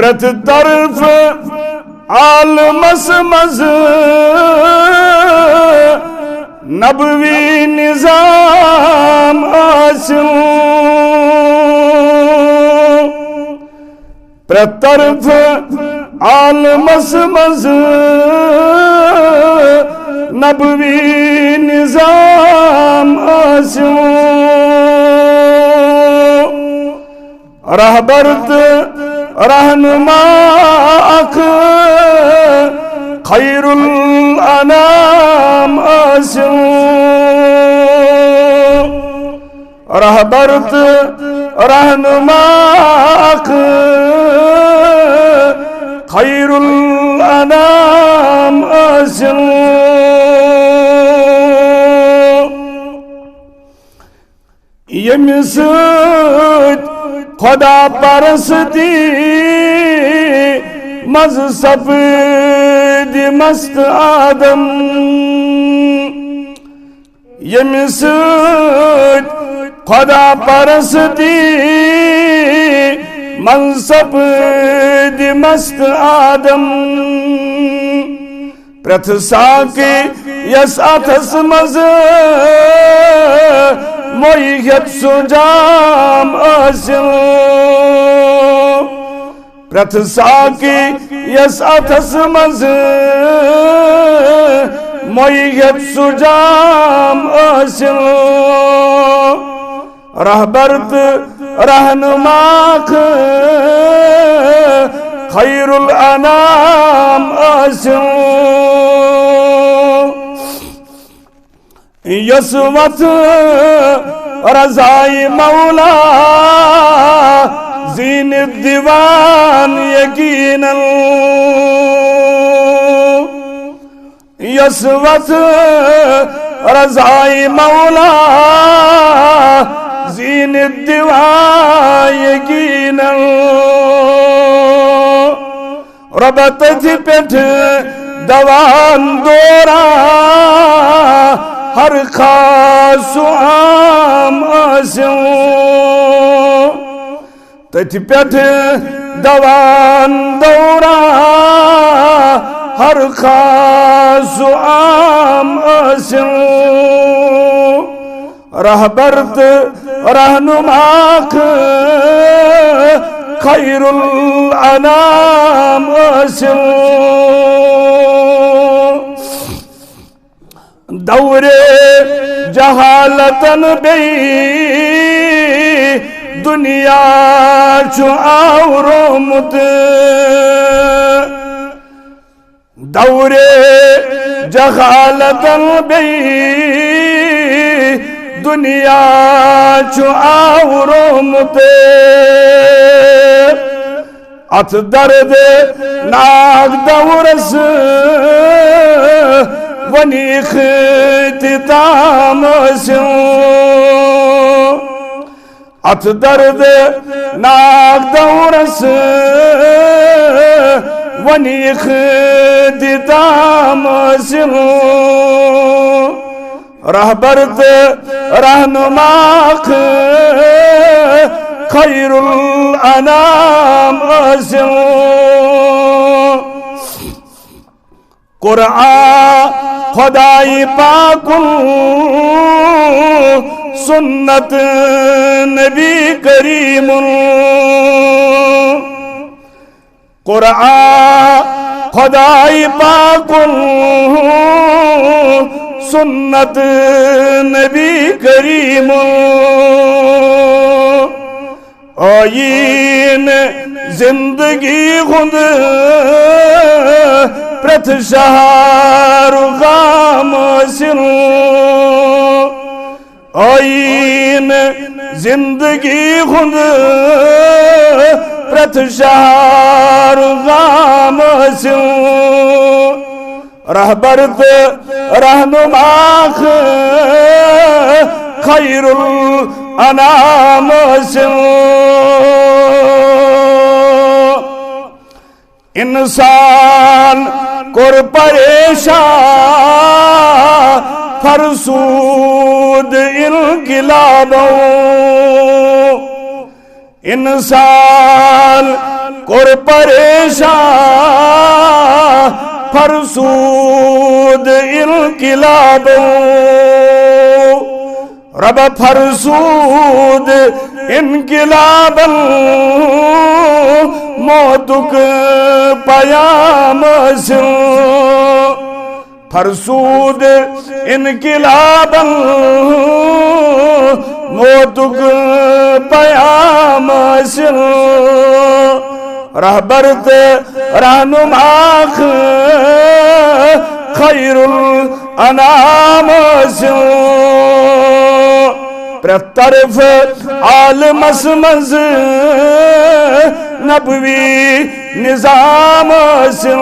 پرت طرف عالمس مز نبوی نظام آسن پرت طرف عالمس مز نبوی نظام آسن رہبرت رہنما اک خیر الانام آسن رہبرت رہنما اک خیر الانام آسن ییٚمہِ سۭتۍ خدا پرستی مز سپد مست آدم ییٚمہِ سۭتۍ خدا پرستی مز سپد مست آدم پرٛٮ۪تھ ساقی یس اتھس مز مویی ہیٚتھ سُہ جام ٲسِن پرٛٮ۪تھ ساقی یس اتھس مز مویی ہیٚتھ سُہ جام ٲسِن رہبر تہٕ رہنما خیر الانام ٲسِن یس وتھ رضائے مولا زینت دیوان یقیناً یس وتھ رضائے مولا زینت دیوان یقیناً رۄبہ تٔتھۍ پٮ۪ٹھ دوان دوران ہر خاص عام ٲسِن تٔتھۍ پٮ۪ٹھ دوان دوران ہر خاص عام ٲسِن رہبر تہٕ رہنما خیر الانام ٲسِن دور جہالتن بیٚیہِ دنیا چھُ آورومُت دور جہالتن بیٚیہِ دنیا چھُ آورومُت اتھ درد ناک دورس ونی اختتام ٲسِن اتھ درد ناک دورس ونی اختتام ٲسِن رہبر تہٕ رہنما خیر الانام ٲسِن قرآن خدائی پاکن سنت نبی کریم قرآن خدائی پاکن سنت نبی کریم آئین زندگی خود پرٛٮ۪تھ شہر غام ٲسِن آئین زندگی ہُنٛد پرٛٮ۪تھ شہر غام ٲسِن رہبر تہٕ رہنما خیر الانام ٲسِن انسان کوٚر پریشان فرسود انقلابو انسان کور پریشان فرسود انقلاب رب فرسود انقلاب موتک پیام سن فرسود انقلاب موتک پیام سن رہبرت رہنماخ خیر الانام سن پر طرف عالم اسمز نبوی نظام سن